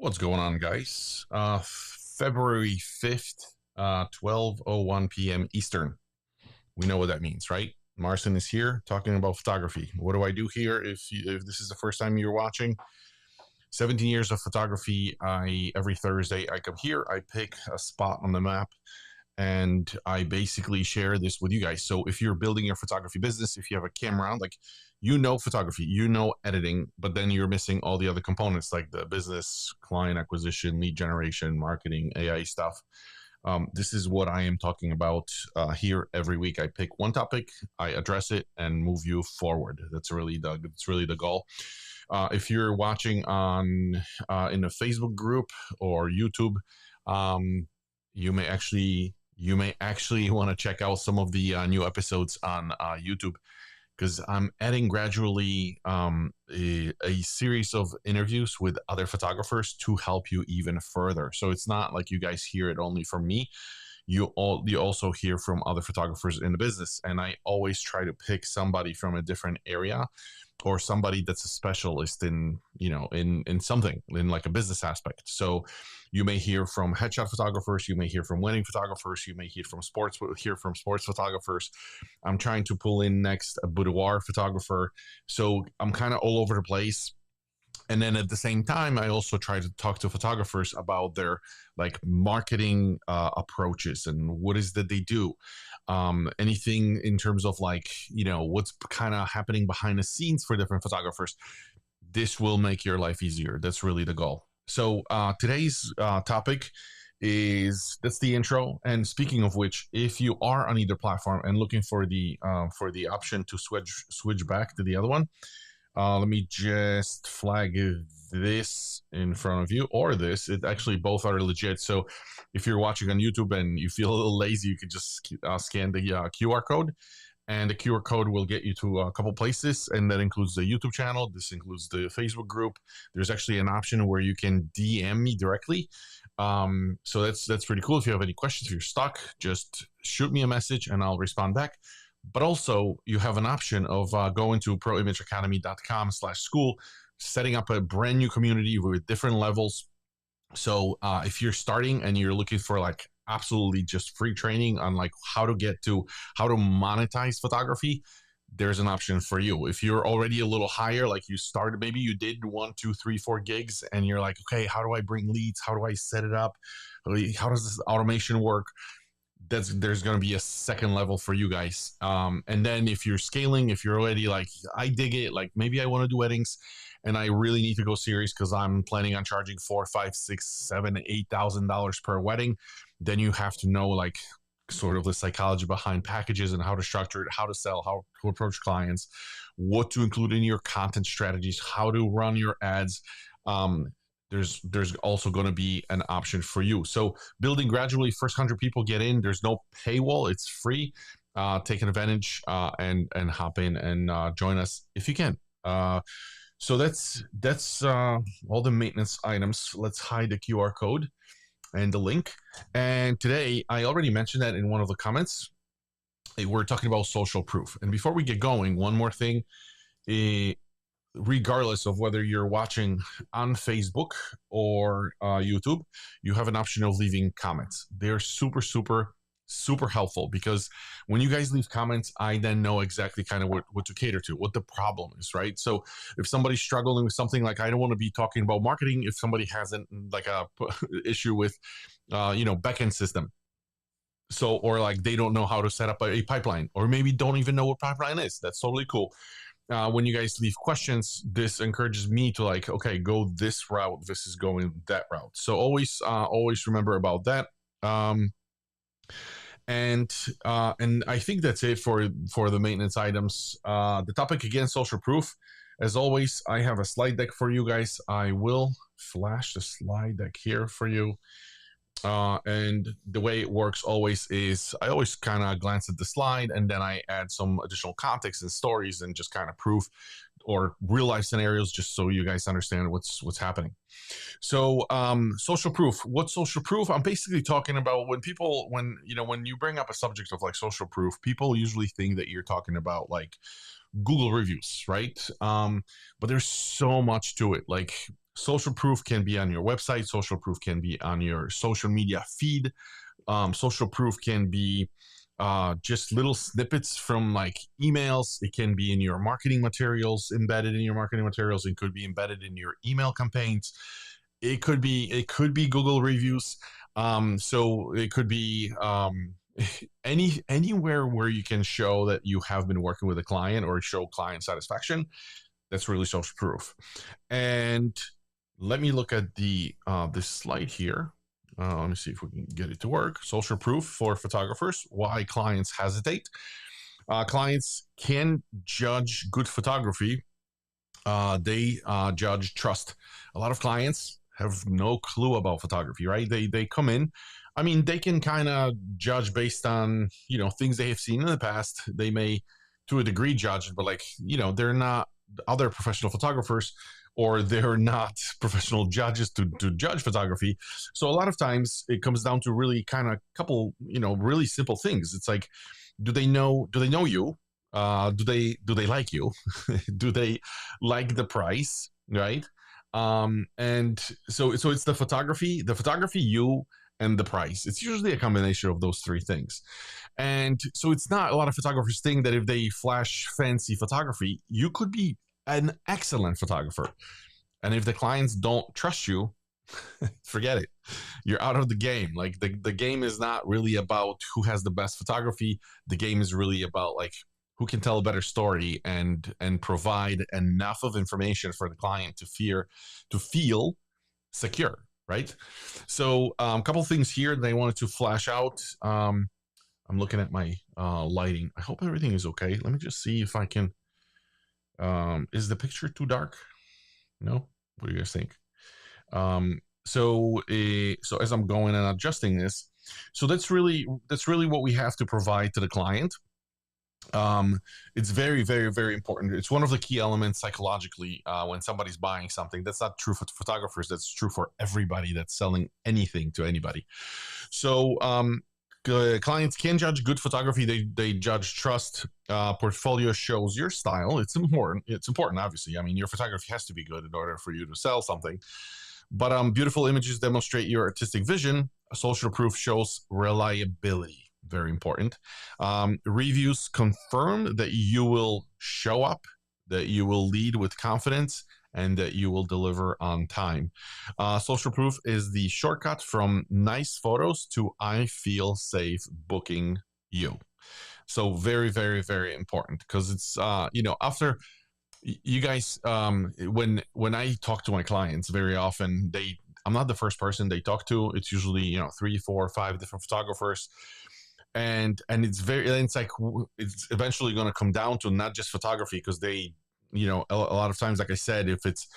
What's going on, guys? February 5th, 12:01 p.m. Eastern. We know what that means, right? Marcin is here talking about photography. What do I do here if this is the first time you're watching? 17 years of photography. Every Thursday I come here, I pick a spot on the map and I basically share this with you guys. So if you're building your photography business, if you have a camera, like photography, editing, but then you're missing all the other components like the business, client acquisition, lead generation, marketing, AI stuff. This is what I am talking about here every week. I pick one topic, I address it, and move you forward. That's really the goal. If you're watching on in a Facebook group or YouTube, you may actually want to check out some of the new episodes on YouTube because I'm adding gradually a series of interviews with other photographers to help you even further. So it's not like you guys hear it only from me. You also hear from other photographers in the business, and I always try to pick somebody from a different area or somebody that's a specialist in something in like a business aspect. So you may hear from headshot photographers, you may hear from wedding photographers, you may hear from sports photographers. I'm trying to pull in next a boudoir photographer. So I'm kind of all over the place. And then at the same time, I also try to talk to photographers about their like marketing approaches and what is that they do. Anything in terms of like, what's kind of happening behind the scenes for different photographers. This will make your life easier. That's really the goal. So today's topic that's the intro. And speaking of which, if you are on either platform and looking for the option to switch back to the other one, let me just flag this in front of you or this. It actually both are legit. So if you're watching on YouTube and you feel a little lazy, you could just scan the QR code. And the QR code will get you to a couple places. And that includes the YouTube channel. This includes the Facebook group. There's actually an option where you can DM me directly. So that's pretty cool. If you have any questions, if you're stuck, just shoot me a message and I'll respond back. But also you have an option of going to proimageacademy.com/school, setting up a brand new community with different levels. So if you're starting and you're looking for like absolutely just free training on like how to monetize photography, there's an option for you. If you're already a little higher, like you started, maybe you did 1, 2, 3, 4 gigs and you're like, okay, how do I bring leads? How do I set it up? How does this automation work? There's going to be a second level for you guys. And then if you're scaling, if you're already like, I dig it, like maybe I want to do weddings and I really need to go serious because I'm planning on charging $4, $5, $6, $7, $8,000 per wedding, then you have to know like sort of the psychology behind packages and how to structure it, how to sell, how to approach clients, what to include in your content strategies, how to run your ads. There's also going to be an option for you. So building gradually, first 100 people get in. There's no paywall. It's free. Take advantage and hop in and join us if you can. So that's all the maintenance items. Let's hide the QR code and the link. And today, I already mentioned that in one of the comments. We're talking about social proof. And before we get going, one more thing. Regardless of whether you're watching on Facebook or YouTube, you have an option of leaving comments. They're super, super, super helpful because when you guys leave comments, I then know exactly kind of what to cater to, what the problem is, right? So if somebody's struggling with something like, I don't want to be talking about marketing, if somebody hasn't like a issue with, backend system. So, or like they don't know how to set up a pipeline, or maybe don't even know what pipeline is. That's totally cool. When you guys leave questions, this encourages me to like, okay, go this route. This is going that route. So always remember about that. And I think that's it for the maintenance items. The topic again, social proof. As always, I have a slide deck for you guys. I will flash the slide deck here for you. And the way it works always is I always kind of glance at the slide and then I add some additional context and stories and just kind of proof or real life scenarios just so you guys understand what's happening. So social proof. What's social proof? I'm basically talking about when you bring up a subject of like social proof, people usually think that you're talking about like Google reviews, right? But there's so much to it. Like social proof can be on your website. Social proof can be on your social media feed. Social proof can be just little snippets from like emails. It can be in your marketing materials, embedded in your marketing materials. It could be embedded in your email campaigns. It could be Google reviews. So it could be anywhere where you can show that you have been working with a client or show client satisfaction. That's really social proof. And let me look at this slide here. Let me see if we can get it to work. Social proof for photographers. Why clients hesitate. Clients can judge good photography. They judge trust. A lot of clients have no clue about photography, right? They come in. I mean, they can kind of judge based on things they have seen in the past. They may, to a degree, judge it, but they're not other professional photographers, or they're not professional judges to judge photography. So a lot of times it comes down to really kind of couple, really simple things. It's like, do they know you? Do they like you? Do they like the price? Right. And so it's the photography, you, and the price. It's usually a combination of those three things. And so it's not a lot of photographers think that if they flash fancy photography, you could be an excellent photographer. And if the clients don't trust you, forget it. You're out of the game. Like the game is not really about who has the best photography. The game is really about like who can tell a better story and provide enough of information for the client to feel secure, right? So a couple things here that I wanted to flash out. I'm looking at my lighting. I hope everything is okay. Let me just see if I can. Is the picture too dark? No? What do you guys think? So as I'm going and adjusting this, so that's really what we have to provide to the client. It's very, very, very important. It's one of the key elements psychologically when somebody's buying something. That's not true for photographers. That's true for everybody that's selling anything to anybody. So clients can judge good photography. They judge trust. Portfolio shows your style. It's important, obviously. I mean, your photography has to be good in order for you to sell something. But beautiful images demonstrate your artistic vision. Social proof shows reliability. Very important. Reviews confirm that you will show up, that you will lead with confidence, and that you will deliver on time. Social proof is the shortcut from nice photos to I feel safe booking you. So very, very, very important, because it's after you guys, when I talk to my clients, very often I'm not the first person they talk to. It's usually 3, 4, 5 different photographers. And it's like it's eventually going to come down to not just photography, because they a lot of times, like I said, if it's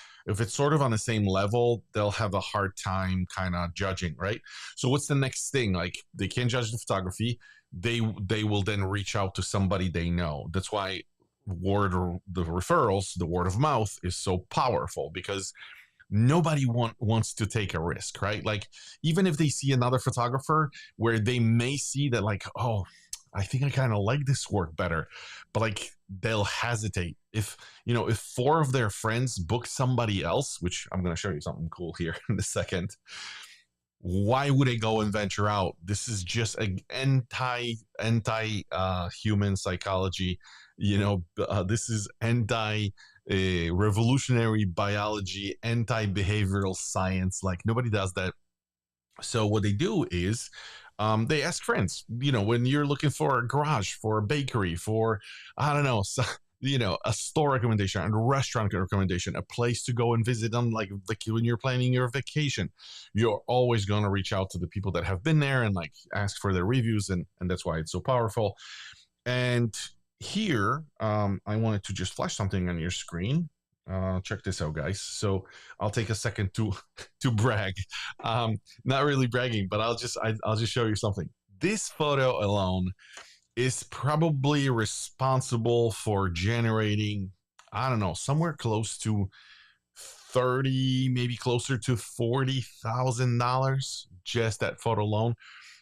sort of on the same level, they'll have a hard time kind of judging, right? So what's the next thing? Like, they can't judge the photography. They will then reach out to somebody they know. That's why the referrals, the word of mouth, is so powerful, because nobody wants to take a risk, right? Like, even if they see another photographer where they may see that, like, oh, I think I kind of like this work better, but like, they'll hesitate. If 4 of their friends book somebody else, which I'm going to show you something cool here in a second, why would they go and venture out? This is just an anti human psychology. This is anti revolutionary biology, anti-behavioral science. Like, nobody does that. So what they do is they ask friends, when you're looking for a garage, for a bakery, for, I don't know, a store recommendation, a restaurant recommendation, a place to go and visit on, like when you're planning your vacation, you're always going to reach out to the people that have been there and like ask for their reviews. And that's why it's so powerful. And here, I wanted to just flash something on your screen. Check this out, guys. So I'll take a second to brag. Not really bragging, but I'll just show you something. This photo alone is probably responsible for generating, I don't know, somewhere close to 30, maybe closer to $40,000, just that photo alone.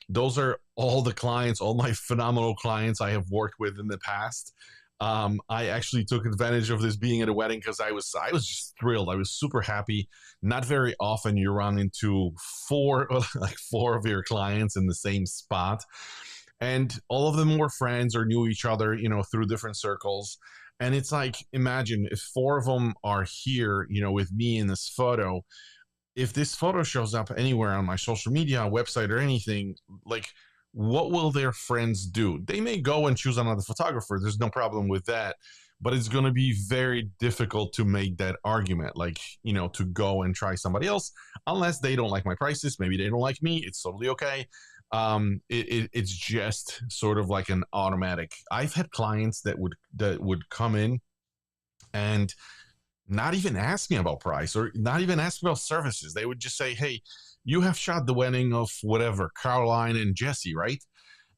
Those are all the clients, all my phenomenal clients I have worked with in the past. I actually took advantage of this being at a wedding because I was just thrilled. I was super happy. Not very often you run into four like four of your clients in the same spot, and all of them were friends or knew each other, through different circles. And it's like, imagine if four of them are here, with me in this photo. If this photo shows up anywhere on my social media, website, or anything, like, what will their friends do? They may go and choose another photographer. There's no problem with that. But it's going to be very difficult to make that argument, like, to go and try somebody else, unless they don't like my prices. Maybe they don't like me. It's totally okay. It's just sort of like an automatic. I've had clients that would come in and not even ask me about price or not even ask me about services. They would just say, "Hey, you have shot the wedding of whatever, Caroline and Jesse, right?"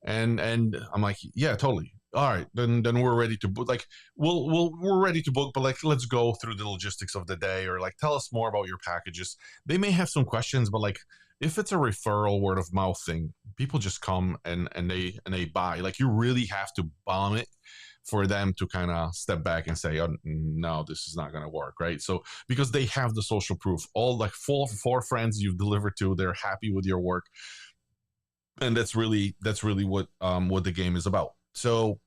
And I'm like, "Yeah, totally. All right, then we're ready to book. Like, we're ready to book, but like, let's go through the logistics of the day, or like, tell us more about your packages." They may have some questions, but like, if it's a referral word of mouth thing, people just come and they buy. Like, you really have to bomb it for them to kind of step back and say, "Oh no, this is not going to work," right? So because they have the social proof, all like four friends you've delivered to, they're happy with your work, and that's really what the game is about. So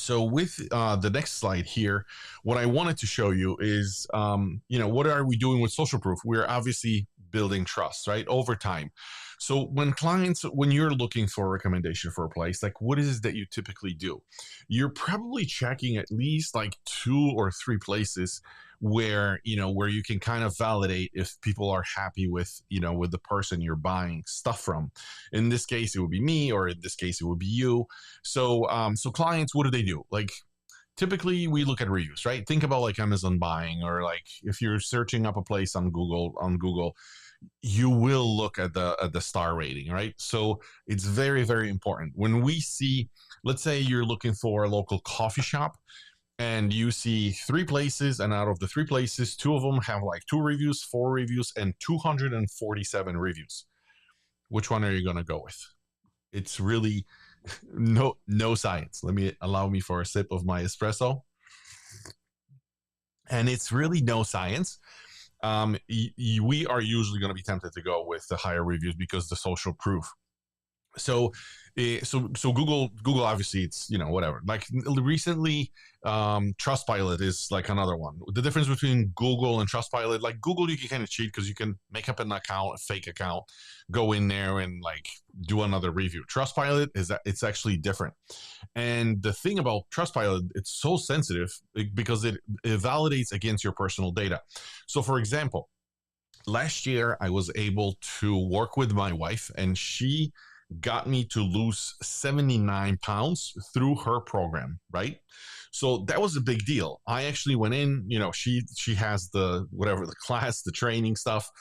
with the next slide here, what I wanted to show you is, what are we doing with social proof? We're obviously building trust, right, over time. So when you're looking for a recommendation for a place, like, what is it that you typically do? You're probably checking at least like two or three places where you can kind of validate if people are happy with the person you're buying stuff from. In this case, it would be me, or in this case, it would be you. So clients, what do they do? Like, typically we look at reviews, right? Think about like Amazon buying, or like if you're searching up a place on Google, you will look at the star rating, right? So it's very, very important. When we see, let's say you're looking for a local coffee shop, and you see three places, and out of the three places, two of them have like two reviews, four reviews, and 247 reviews. Which one are you going to go with? It's really no science. Allow me for a sip of my espresso. And it's really no science. We are usually going to be tempted to go with the higher reviews because the social proof. So Google obviously, it's whatever. Like, recently, Trustpilot is like another one. The difference between Google and Trustpilot, like, Google, you can kind of cheat because you can make up an account, a fake account, go in there and like do another review. Trustpilot it's actually different. And the thing about Trustpilot, it's so sensitive because it validates against your personal data. So for example, last year I was able to work with my wife, and she got me to lose 79 pounds through her program, right? So that was a big deal. I actually went in, she has the class, the training stuff.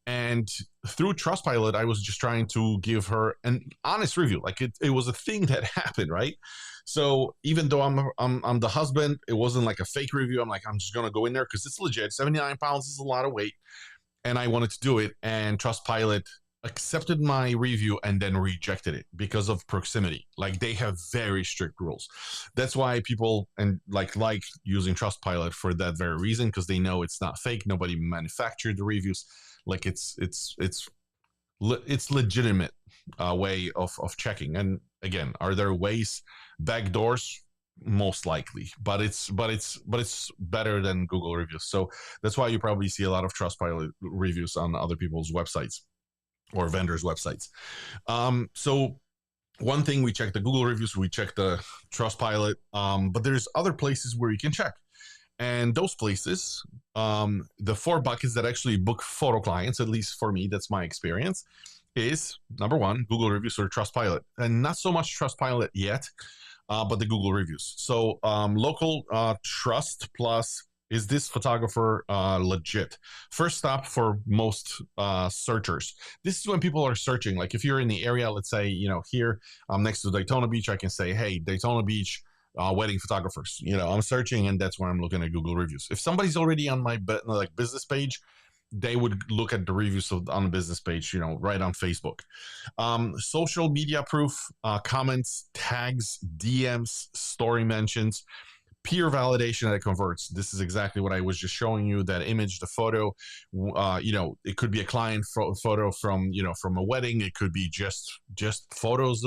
And through Trustpilot, I was just trying to give her an honest review. Like, it was a thing that happened, right? So even though I'm the husband, it wasn't like a fake review. I'm like, I'm just gonna go in there because it's legit. 79 pounds is a lot of weight, and I wanted to do it. And Trustpilot accepted my review and then rejected it because of proximity. Like, they have very strict rules. That's why people and like using Trustpilot for that very reason, because they know it's not fake. Nobody manufactured the reviews. Like, it's legitimate way of checking. And again, are there ways, back doors? Most likely, but it's better than Google reviews. So that's why you probably see a lot of Trustpilot reviews on other people's websites or vendors' websites. So one thing, we check the Google reviews, we check the Trustpilot, but there's other places where you can check. And those places, the four buckets that actually book photo clients, at least for me, that's my experience, is number one, Google reviews or Trustpilot. And not so much Trustpilot yet, but the Google reviews. So local trust plus, is this photographer legit? First stop for most searchers. This is when people are searching. Like, if you're in the area, let's say, here next to Daytona Beach, I can say, hey, Daytona Beach wedding photographers. I'm searching, and that's where I'm looking at Google reviews. If somebody's already on my business page, they would look at the reviews on the business page, right on Facebook. Social media proof, comments, tags, DMs, story mentions, peer validation that converts. This is exactly what I was just showing you. That image, the photo, it could be a client photo from a wedding. It could be just photos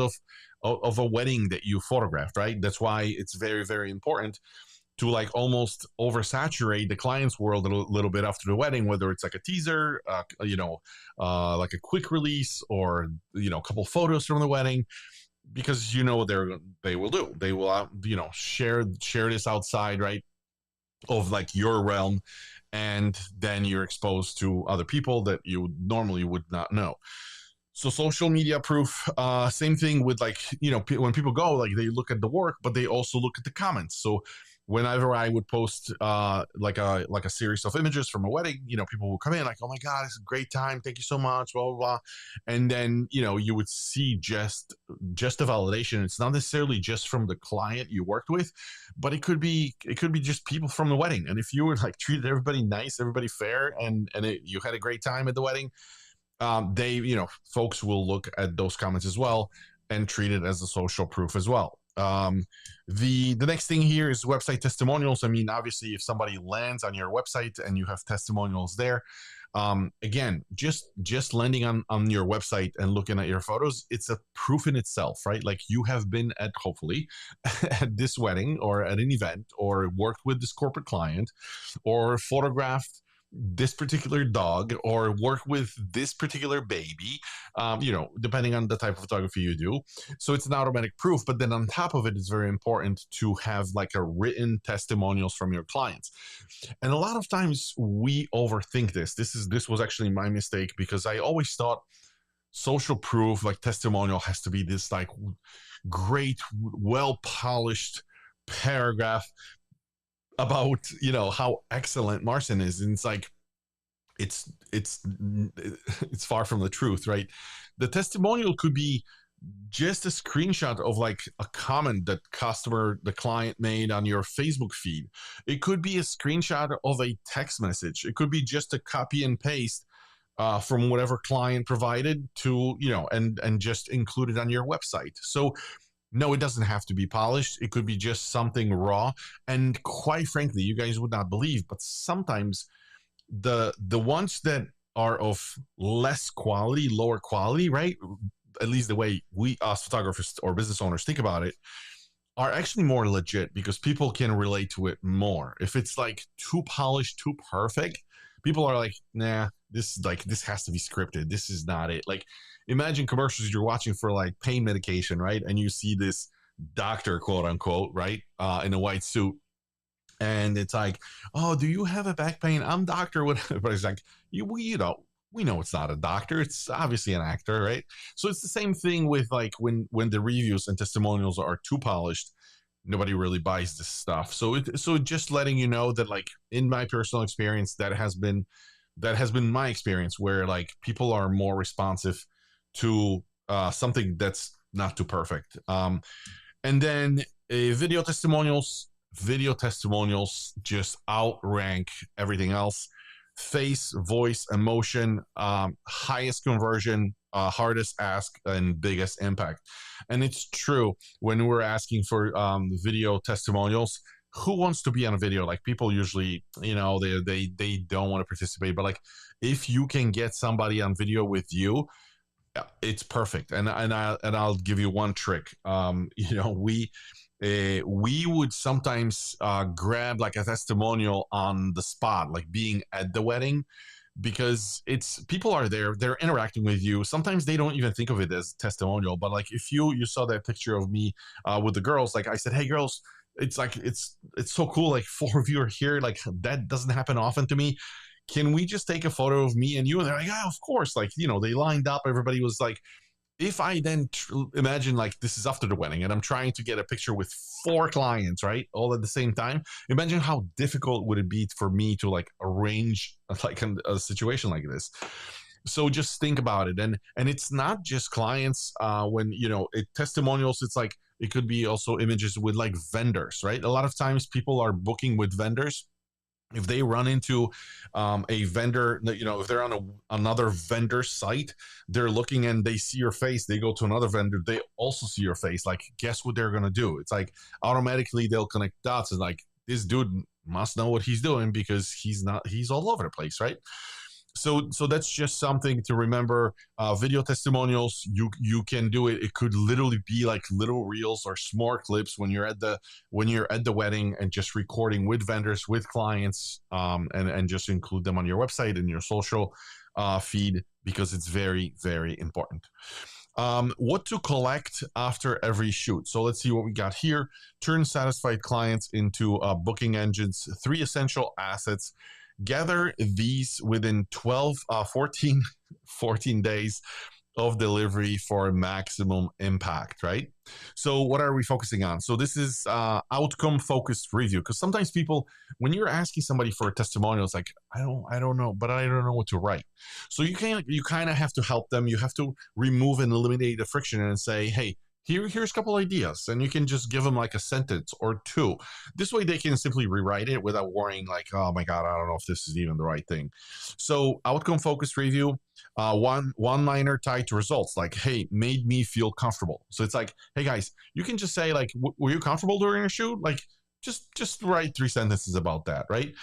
of a wedding that you photographed, right? That's why it's very, very important to like almost oversaturate the client's world a little bit after the wedding, whether it's like a teaser, like a quick release, or a couple photos from the wedding, because they will share this outside, right, of like your realm, and then you're exposed to other people that you normally would not know. So social media proof, same thing with like, when people go, like they look at the work, but they also look at the comments. So whenever I would post like a series of images from a wedding, people will come in like, oh my God, it's a great time. Thank you so much, blah, blah, blah. And then, you would see just the validation. It's not necessarily just from the client you worked with, but it could be just people from the wedding. And if you were like treated everybody nice, everybody fair, and you had a great time at the wedding, folks will look at those comments as well and treat it as a social proof as well. The next thing here is website testimonials. I mean, obviously, if somebody lands on your website and you have testimonials there, again, just landing on your website and looking at your photos, it's a proof in itself, right? Like you have been hopefully at this wedding or at an event, or worked with this corporate client, or photographed this particular dog, or work with this particular baby, depending on the type of photography you do. So it's an automatic proof. But then on top of it, it's very important to have like a written testimonials from your clients. And a lot of times we overthink this. This was actually my mistake, because I always thought social proof, like testimonial, has to be this like great, well polished paragraph about how excellent Marcin is, and it's like it's far from the truth, right? The testimonial could be just a screenshot of like a comment that the client made on your Facebook feed. It could be a screenshot of a text message. It could be just a copy and paste from whatever client provided to and just include it on your website. So no, it doesn't have to be polished. It could be just something raw. And quite frankly, you guys would not believe, but sometimes the ones that are of less quality, lower quality, right? At least the way we, as photographers or business owners, think about it, are actually more legit, because people can relate to it more. If it's like too polished, too perfect, people are like, nah, this has to be scripted. This is not it. Like, imagine commercials you're watching for like pain medication, right? And you see this doctor, quote unquote, right, in a white suit, and it's like, oh, do you have a back pain? I'm doctor. Whatever. But it's like, we know it's not a doctor. It's obviously an actor, right? So it's the same thing with like when the reviews and testimonials are too polished, nobody really buys this stuff. So just letting you know that, like, in my personal experience, that has been my experience, where like people are more responsive to something that's not too perfect. And then video testimonials just outrank everything else. Face, voice, emotion, highest conversion, hardest ask, and biggest impact. And it's true, when we're asking for video testimonials, who wants to be on a video? Like, people usually, they don't want to participate, but like, if you can get somebody on video with you, it's perfect. And I'll give you one trick. We would sometimes grab like a testimonial on the spot, like being at the wedding, because people are there, they're interacting with you. Sometimes they don't even think of it as testimonial, but like, if you saw that picture of me with the girls, like I said, hey girls, it's like, it's so cool, like 4 of you are here, like that doesn't happen often to me. Can we just take a photo of me and you? And they're like, yeah, of course. Like, they lined up, everybody was like, if I then imagine, like, this is after the wedding and I'm trying to get a picture with 4 clients, right, all at the same time, imagine how difficult would it be for me to like arrange like a situation like this. So just think about it. And it's not just clients. When testimonials, it's like, it could be also images with like vendors, right? A lot of times people are booking with vendors, if they run into a vendor, if they're on another vendor site, they're looking and they see your face, they go to another vendor, they also see your face. Like, guess what they're going to do? It's like automatically they'll connect dots and like, this dude must know what he's doing because he's all over the place, right? So that's just something to remember. Video testimonials, you can do it. It could literally be like little reels or small clips when you're at the wedding, and just recording with vendors, with clients, and just include them on your website and your social feed, because it's very, very important. What to collect after every shoot. So let's see what we got here. Turn satisfied clients into booking engines. 3 essential assets. Gather these within 14 days of delivery for maximum impact, right? So what are we focusing on? So this is outcome focused review, because sometimes people, when you're asking somebody for a testimonial, it's like, I don't know, but I don't know what to write. So you kind of have to help them. You have to remove and eliminate the friction and say, hey, here's a couple ideas, and you can just give them like a sentence or two. This way they can simply rewrite it without worrying like, oh my God, I don't know if this is even the right thing. So outcome focused review, one liner tied to results, like, hey, made me feel comfortable. So it's like, hey guys, you can just say like, were you comfortable during a shoot? Like, just write 3 sentences about that, right?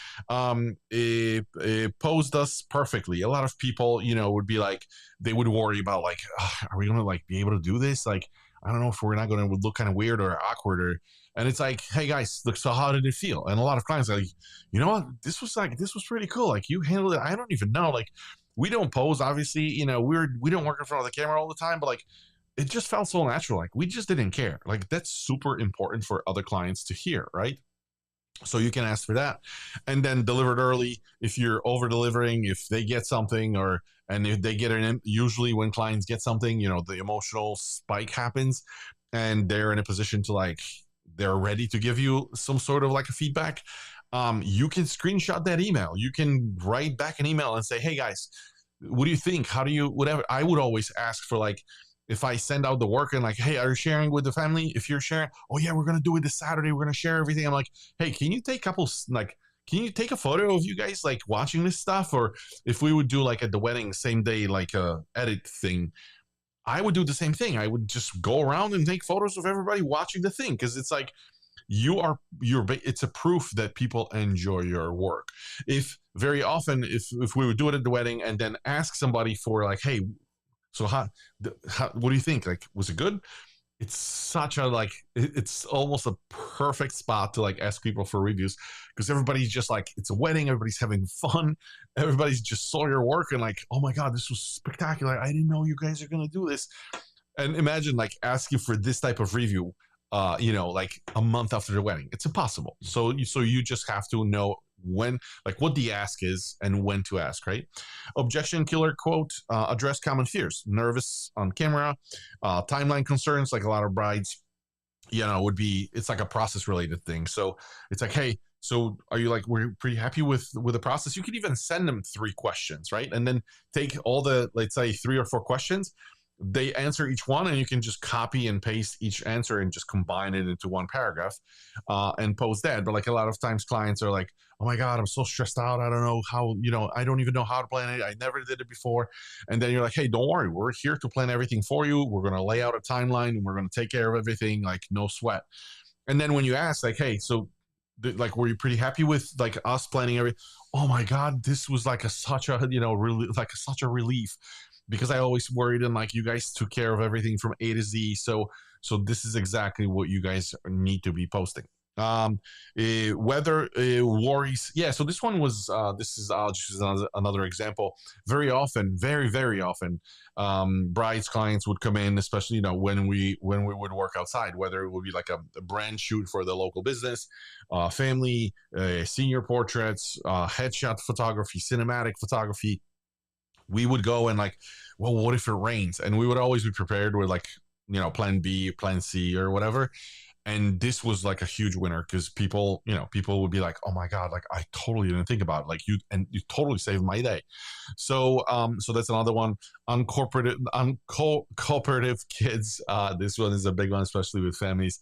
It posed us perfectly. A lot of people, would be like, they would worry about like, are we gonna like be able to do this? Like, I don't know if we're not going to look kind of weird or awkward, and it's like, hey guys, look, so how did it feel? And a lot of clients are like, you know what, this was pretty cool. Like, you handled it. I don't even know. Like, we don't pose, obviously, we don't work in front of the camera all the time, but like, it just felt so natural. Like, we just didn't care. Like, that's super important for other clients to hear, right? So you can ask for that, and then deliver it early. If you're over delivering, if they get something, and if they get usually when clients get something, the emotional spike happens, and they're in a position to like, they're ready to give you some sort of like a feedback. You can screenshot that email. You can write back an email and say, hey guys, what do you think? How do you, whatever. I would always ask for like, if I send out the work and like, hey, are you sharing with the family? If you're sharing, oh yeah, we're gonna do it this Saturday. We're gonna share everything. I'm like, hey, can you take can you take a photo of you guys like watching this stuff? Or if we would do like at the wedding same day, like a edit thing, I would do the same thing. I would just go around and take photos of everybody watching the thing, because it's like, it's a proof that people enjoy your work. If very often, if we would do it at the wedding and then ask somebody for like, hey, so how, what do you think? Like, was it good? It's such a like, it's almost a perfect spot to like ask people for reviews, because everybody's just like, it's a wedding, everybody's having fun, everybody's just saw your work and like, oh my God, this was spectacular. I didn't know you guys are gonna do this. And imagine like asking for this type of review, like a month after the wedding. It's impossible. So you just have to know when, like, what the ask is and when to ask, right? Objection killer quote, address common fears, nervous on camera, timeline concerns, like a lot of brides, it's like a process related thing. So it's like, hey, so are you like, we're pretty happy with the process? You could even send them 3 questions, right? And then take all the, let's say 3 or 4 questions, they answer each one, and you can just copy and paste each answer and just combine it into one paragraph, and post that. But like, a lot of times clients are like, oh my God, I'm so stressed out. I don't know how, I don't even know how to plan it. I never did it before. And then you're like, hey, don't worry. We're here to plan everything for you. We're going to lay out a timeline, and we're going to take care of everything. Like, no sweat. And then when you ask like, hey, so like, were you pretty happy with like us planning everything? Oh my God, this was like such a, really like such a relief, because I always worried, and like, you guys took care of everything from A to Z. So this is exactly what you guys need to be posting. Weather worries. Yeah. So this one was, this is just another example. Very often, very, very often, brides clients would come in, especially, when we would work outside, whether it would be like a brand shoot for the local business, family, senior portraits, headshot photography, cinematic photography. We would go and like, well, what if it rains? And we would always be prepared with like, plan B, plan C, or whatever. And this was like a huge winner, because people would be like, oh my God, like, I totally didn't think about it. Like, you totally saved my day. So that's another one. Uncooperative kids. This one is a big one, especially with families.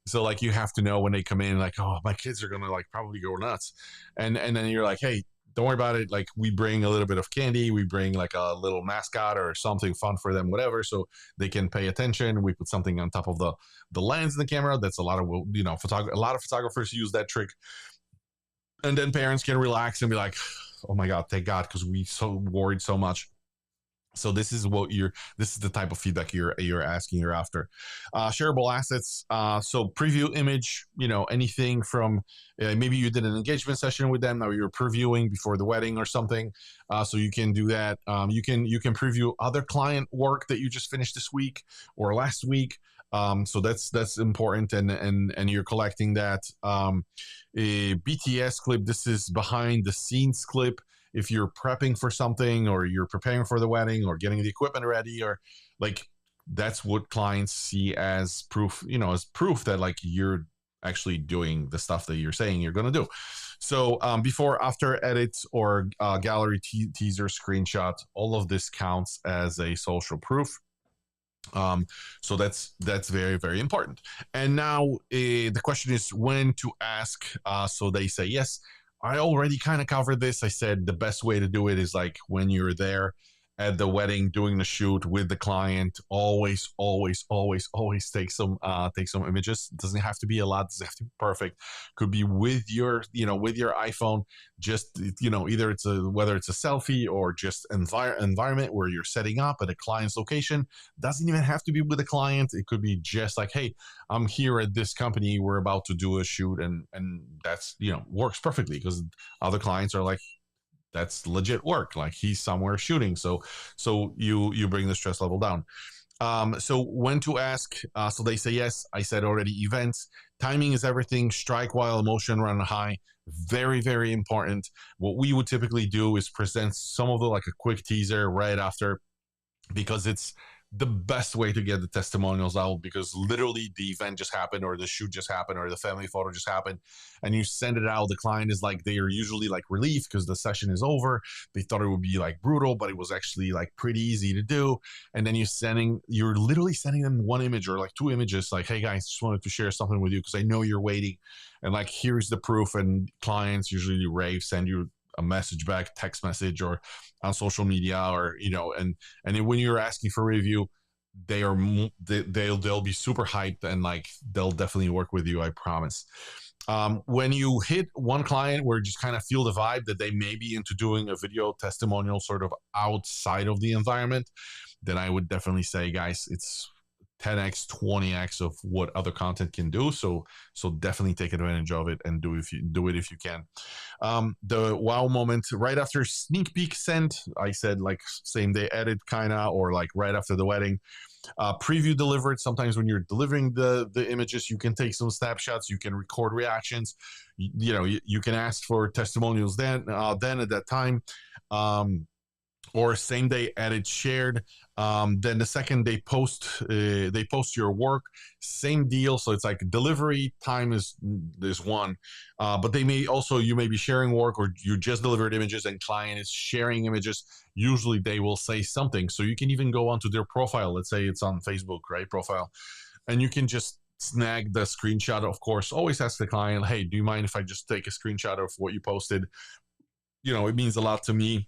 So like you have to know when they come in, like, oh, my kids are gonna like probably go nuts, and then you're like, hey, don't worry about it. Like we bring a little bit of candy, we bring like a little mascot or something fun for them, whatever, so they can pay attention. We put something on top of the lens in the camera. That's a lot of a lot of photographers use that trick, and then parents can relax and be like, oh my god, thank God, because we so worried so much. So this is the type of feedback you're asking, you're after. Shareable assets. So preview image, anything from maybe you did an engagement session with them, or you're previewing before the wedding or something. So you can do that. You can preview other client work that you just finished this week or last week. So that's important, and you're collecting that. A BTS clip. This is behind the scenes clip. If you're prepping for something, or you're preparing for the wedding, or getting the equipment ready, or like, that's what clients see as proof, as proof that like you're actually doing the stuff that you're saying you're going to do. So before, after edits, or gallery teaser screenshot, all of this counts as a social proof. So that's very, very important. And now the question is when to ask. So they say yes. I already kind of covered this. I said the best way to do it is like when you're there at the wedding doing the shoot with the client. Always, always, always, always take some images. It doesn't have to be a lot. It doesn't have to be perfect. Could be with your iPhone. Just either whether it's a selfie or just environment where you're setting up at a client's location. Doesn't even have to be with a client. It could be just like, hey, I'm here at this company. We're about to do a shoot, and that's works perfectly, because other clients are like, that's legit work. Like he's somewhere shooting. So you bring the stress level down. So when to ask. So they say yes. I said already, events. Timing is everything. Strike while emotion run high. Very, very important. What we would typically do is present some of like a quick teaser right after, because it's the best way to get the testimonials out, because literally the event just happened, or the shoot just happened, or the family photo just happened, and you send it out. The client is like, they are usually like relieved because the session is over. They thought it would be like brutal, but it was actually like pretty easy to do. And then you're literally sending them one image or like two images, like, hey guys, just wanted to share something with you because I know you're waiting, and like, here's the proof. And clients usually send you a message back, text message, or on social media, or and when you're asking for review, they'll be super hyped, and like they'll definitely work with you, I promise. When you hit one client where you just kind of feel the vibe that they may be into doing a video testimonial sort of outside of the environment, then I would definitely say, guys, it's 10x 20x of what other content can do. So definitely take advantage of it, and do it if you can. The wow moment right after sneak peek sent, I said like same day edit, kind of, or like right after the wedding. Preview delivered. Sometimes when you're delivering the images, you can take some snapshots, you can record reactions, you can ask for testimonials then at that time. Or same day edit shared. Then the second they post your work, same deal. So it's like delivery time is one, but you may be sharing work, or you just delivered images and client is sharing images. Usually they will say something, so you can even go onto their profile. Let's say it's on Facebook, right? Profile, and you can just snag the screenshot. Of course, always ask the client, hey, do you mind if I just take a screenshot of what you posted? It means a lot to me.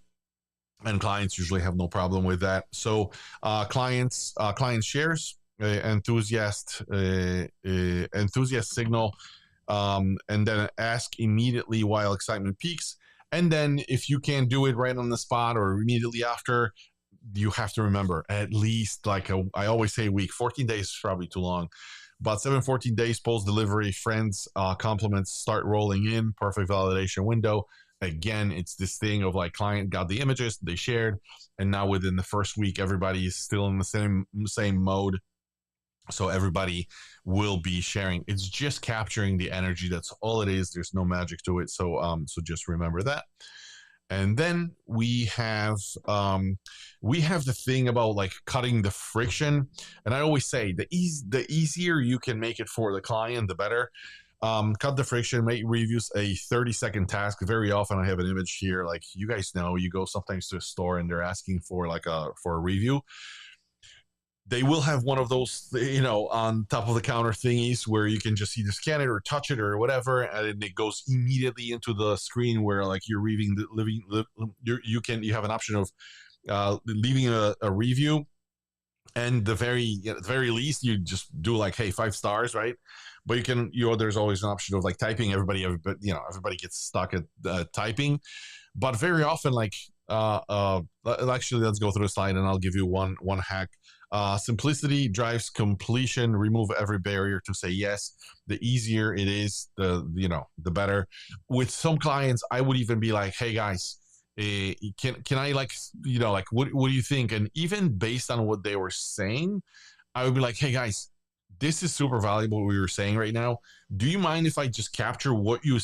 And clients usually have no problem with that. So clients shares, enthusiast signal, and then ask immediately while excitement peaks. And then if you can't do it right on the spot or immediately after, you have to remember at least I always say a week. 14 days is probably too long. About 14 days post delivery, friends, compliments start rolling in. Perfect validation window. Again, it's this thing of like, client got the images, they shared, and now within the first week, everybody is still in the same mode. So everybody will be sharing. It's just capturing the energy. That's all it is. There's no magic to it. So just remember that. And then we have the thing about like cutting the friction. And I always say the easier you can make it for the client, the better. Cut the friction, make reviews a 30-second task. Very often I have an image here, like you guys know, you go sometimes to a store and they're asking for a review. they will have one of those, on top of the counter thingies where you can just either scan it or touch it or whatever, and it goes immediately into the screen where like you're reading you have an option of leaving a review. And the very least, you just do like, hey, 5 stars, right? But you can, there's always an option of like typing. Everybody gets stuck at typing, but very often, like, actually, let's go through the slide, and I'll give you one hack. Simplicity drives completion. Remove every barrier to say yes. The easier it is, the better. With some clients, I would even be like, hey guys, can I, like, what do you think? And even based on what they were saying, I would be like, hey guys, this is super valuable what we were saying right now. Do you mind if I just capture what you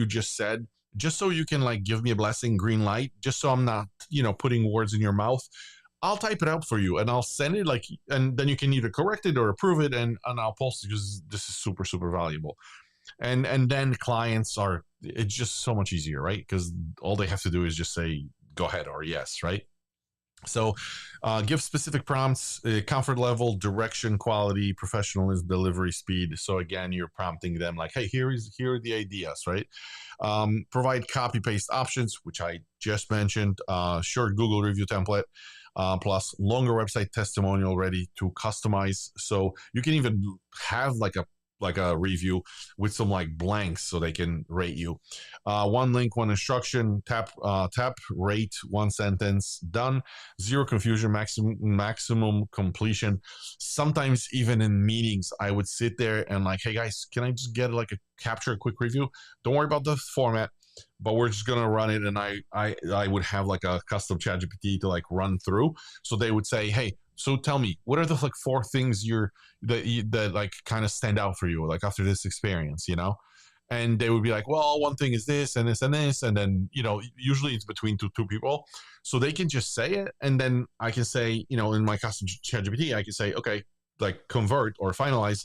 just said, just so you can like give me a blessing, green light, just so I'm not putting words in your mouth? I'll type it out for you and I'll send it, like, and then you can either correct it or approve it, and I'll post it, because this is super, super valuable. And then clients are, it's just so much easier, right? Because all they have to do is just say go ahead or yes, right? So give specific prompts, comfort level, direction, quality, professionalism, delivery speed. So again, you're prompting them like, hey, here are the ideas, right? Provide copy paste options, which I just mentioned. Short Google review template, plus longer website testimonial ready to customize. So you can even have like a review with some like blanks so they can rate you. One link, one instruction, tap, rate, one sentence, done. Zero confusion, maximum completion. Sometimes even in meetings, I would sit there and like, hey guys, can I just get like capture a quick review? Don't worry about the format, but we're just gonna run it. And I would have like a custom ChatGPT to like run through. So they would say, hey, so tell me, what are the like 4 things that like kind of stand out for you, like after this experience, And they would be like, well, one thing is this and this and this, and then usually it's between two people, so they can just say it, and then I can say, in my custom ChatGPT, I can say, okay, like convert or finalize,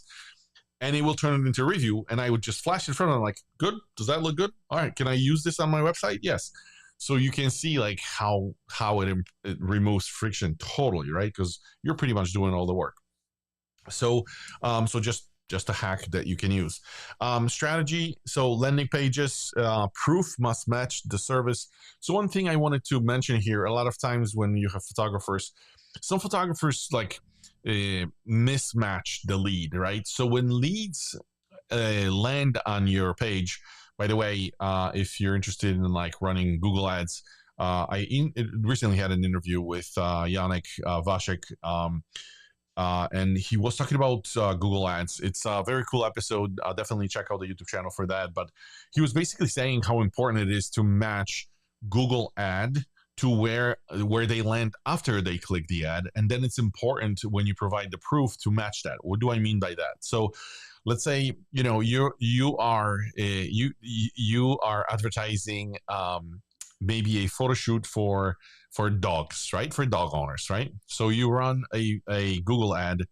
and it will turn it into a review, and I would just flash in front of them like, good, does that look good? All right, can I use this on my website? Yes. So you can see like how it removes friction totally, right? Because you're pretty much doing all the work. So just a hack that you can use. Strategy. So landing pages, proof must match the service. So one thing I wanted to mention here, a lot of times when you have photographers, some photographers like mismatch the lead, right? So when leads land on your page, by the way, if you're interested in like running Google ads, I recently had an interview with Yannick Vashek, and he was talking about Google ads. It's a very cool episode. Definitely check out the YouTube channel for that. But he was basically saying how important it is to match Google ad to where they land after they click the ad, and then it's important when you provide the proof to match that. What do I mean by that? So let's say you are advertising maybe a photo shoot for dogs, right? For dog owners, right? So you run a Google ad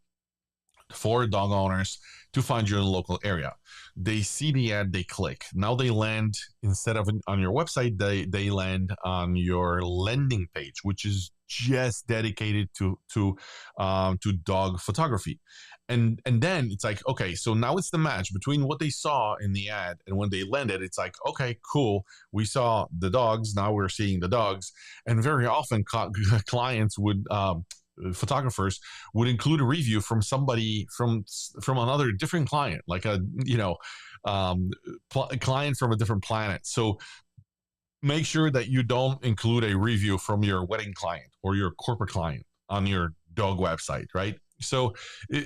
for dog owners to find you in the local area. They see the ad, they click. Now they land, instead of on your website, they land on your landing page, which is just dedicated to dog photography. And then it's like, okay, so now it's the match between what they saw in the ad and when they landed. It's like, okay, cool. We saw the dogs. Now we're seeing the dogs. And very often clients would, photographers would include a review from somebody from another different client, like a client from a different planet. So make sure that you don't include a review from your wedding client or your corporate client on your dog website, right? So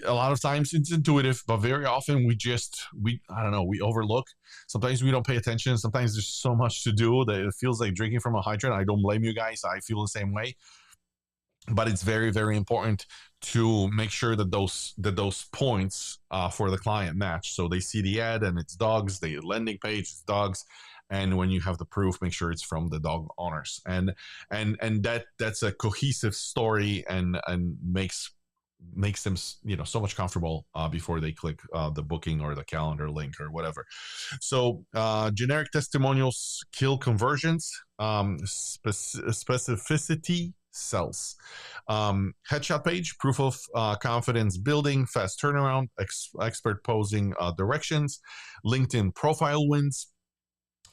a lot of times it's intuitive, but very often we overlook. Sometimes we don't pay attention. Sometimes there's so much to do that it feels like drinking from a hydrant. I don't blame you guys. I feel the same way. But it's very, very important to make sure that those points for the client match. So they see the ad and it's dogs, the landing page, it's dogs. And when you have the proof, make sure it's from the dog owners. And that's a cohesive story and makes them so much comfortable before they click the booking or the calendar link or whatever. So generic testimonials kill conversions. Specificity sells. Headshot page, proof of confidence building, fast turnaround, expert posing directions, LinkedIn profile wins.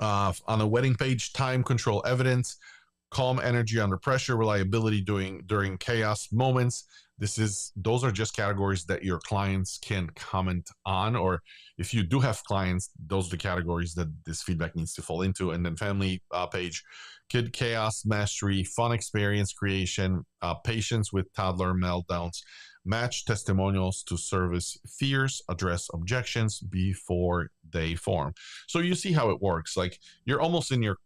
On a wedding page, time control evidence, calm energy under pressure, reliability during chaos moments. Those are just categories that your clients can comment on, or if you do have clients, those are the categories that this feedback needs to fall into. And then family page, kid chaos mastery, fun experience creation, patience with toddler meltdowns, match testimonials to service fears, address objections before they form. So you see how it works. Like you're almost in your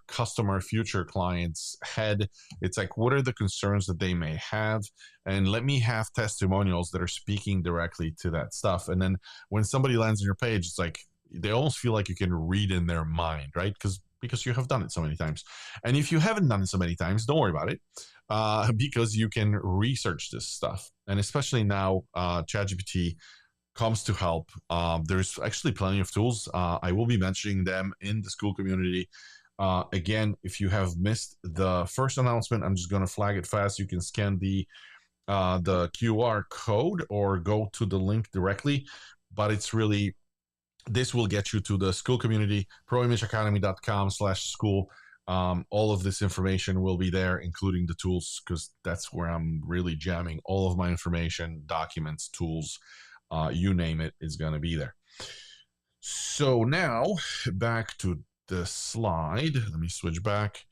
customer, future client's head. It's like, what are the concerns that they may have, and let me have testimonials that are speaking directly to that stuff. And then when somebody lands on your page, it's like they almost feel like you can read in their mind, right? Because you have done it so many times. And if you haven't done it so many times, don't worry about it, because you can research this stuff. And especially now, ChatGPT comes to help. There's actually plenty of tools. I will be mentioning them in the Skool community. Again, if you have missed the first announcement, I'm just going to flag it fast. You can scan the QR code or go to the link directly. But it's really, this will get you to the Skool community, proimageacademy.com/Skool. All of this information will be there, including the tools, because that's where I'm really jamming all of my information, documents, tools, you name it, is going to be there. So now back to the slide. Let me switch back.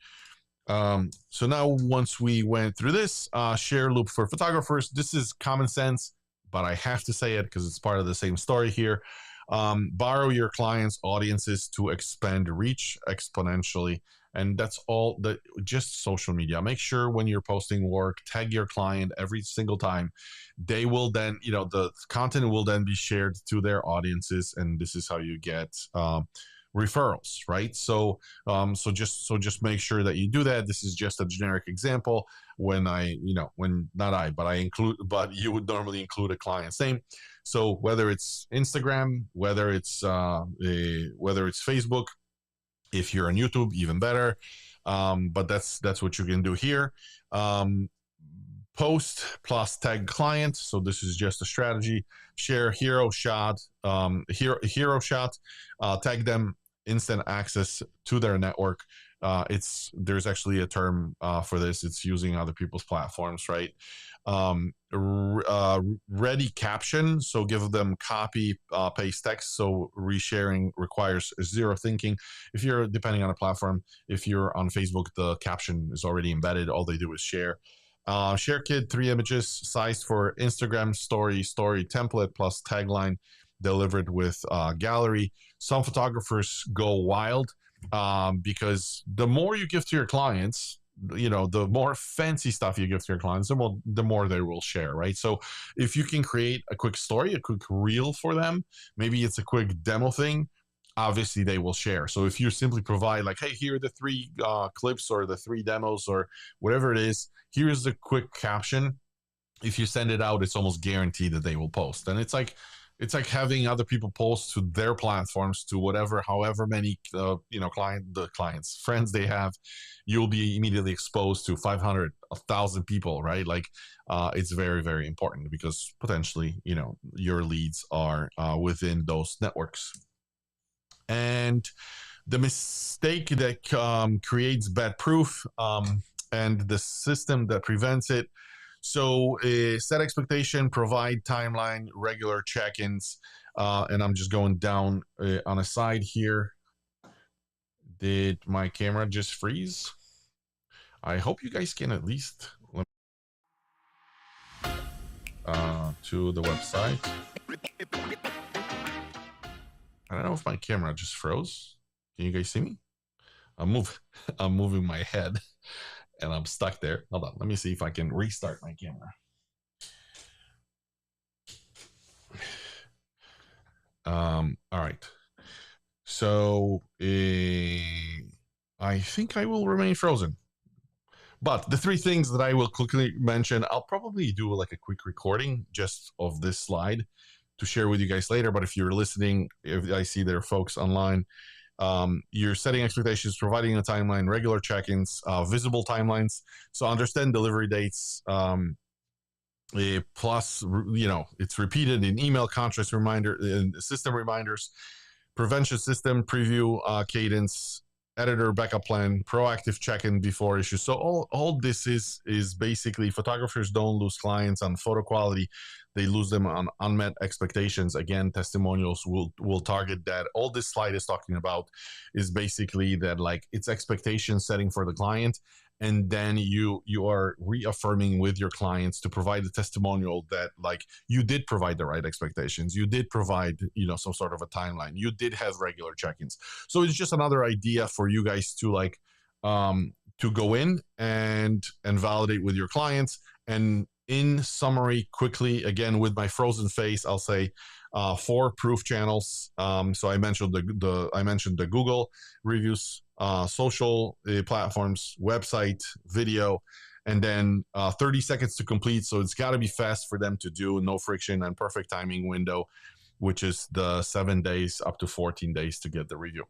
So now once we went through this, share loop for photographers, this is common sense, but I have to say it because it's part of the same story here. Borrow your clients' audiences to expand reach exponentially. And that's all just social media. Make sure when you're posting work, tag your client every single time. They will then, the content will then be shared to their audiences. And this is how you get referrals, right? So just make sure that you do that. This is just a generic example. When you would normally include a client's name. So whether it's Instagram, whether it's Facebook, if you're on YouTube, even better. But that's what you can do here. Post plus tag client. So this is just a strategy. Share hero shot, tag them, instant access to their network. There's actually a term for this. It's using other people's platforms, right? Ready caption, so give them copy paste text. So resharing requires zero thinking. If you're depending on a platform, if you're on Facebook, the caption is already embedded. All they do is share. ShareKit, 3 images, sized for Instagram story template plus tagline, delivered with gallery. Some photographers go wild because the more you give to your clients, the more fancy stuff you give to your clients, the more they will share, right? So if you can create a quick story, a quick reel for them, maybe it's a quick demo thing, obviously they will share. So if you simply provide like, hey, here are the 3 clips or the 3 demos or whatever it is, here's the quick caption. If you send it out, it's almost guaranteed that they will post. And it's like having other people post to their platforms, to however many clients, friends they have. You'll be immediately exposed to 500, 1,000 people, right? Like it's very, very important because potentially, your leads are within those networks. And the mistake that creates bad proof and the system that prevents it. So set expectation, provide timeline, regular check-ins, and I'm just going down on a side here. Did my camera just freeze? I hope you guys can at least to the website. I don't know if my camera just froze. Can you guys see me? I'm moving my head. And I'm stuck there. Hold on. Let me see if I can restart my camera. All right. So I think I will remain frozen. But the 3 things that I will quickly mention, I'll probably do like a quick recording just of this slide to share with you guys later. But if you're listening, if I see there are folks online, You're setting expectations, providing a timeline, regular check-ins, visible timelines. So understand delivery dates. Plus, it's repeated in email, contrast reminder, system reminders, prevention system preview, cadence, editor backup plan, proactive check-in before issues. So all this is basically photographers don't lose clients on photo quality, they lose them on unmet expectations. Again, testimonials will target that. All this slide is talking about is basically that, like, it's expectation setting for the client, and then you are reaffirming with your clients to provide a testimonial that, like, you did provide the right expectations, you did provide some sort of a timeline, you did have regular check-ins. So it's just another idea for you guys to, like, to go in and validate with your clients. And in summary, quickly, again, with my frozen face, I'll say 4 proof channels. So I mentioned the Google reviews, social platforms, website, video, and then 30 seconds to complete. So it's got to be fast for them to do, no friction, and perfect timing window, which is the 7 days up to 14 days to get the review.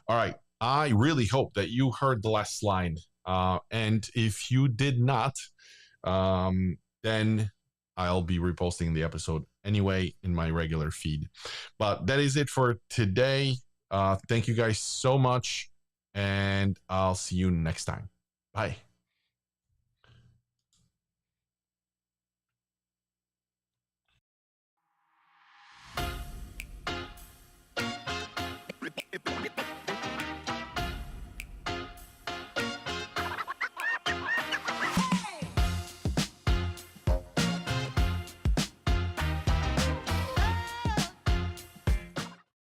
All right. I really hope that you heard the last slide. And if you did not, then I'll be reposting the episode anyway in my regular feed. But that is it for today. Thank you guys so much, and I'll see you next time. Bye.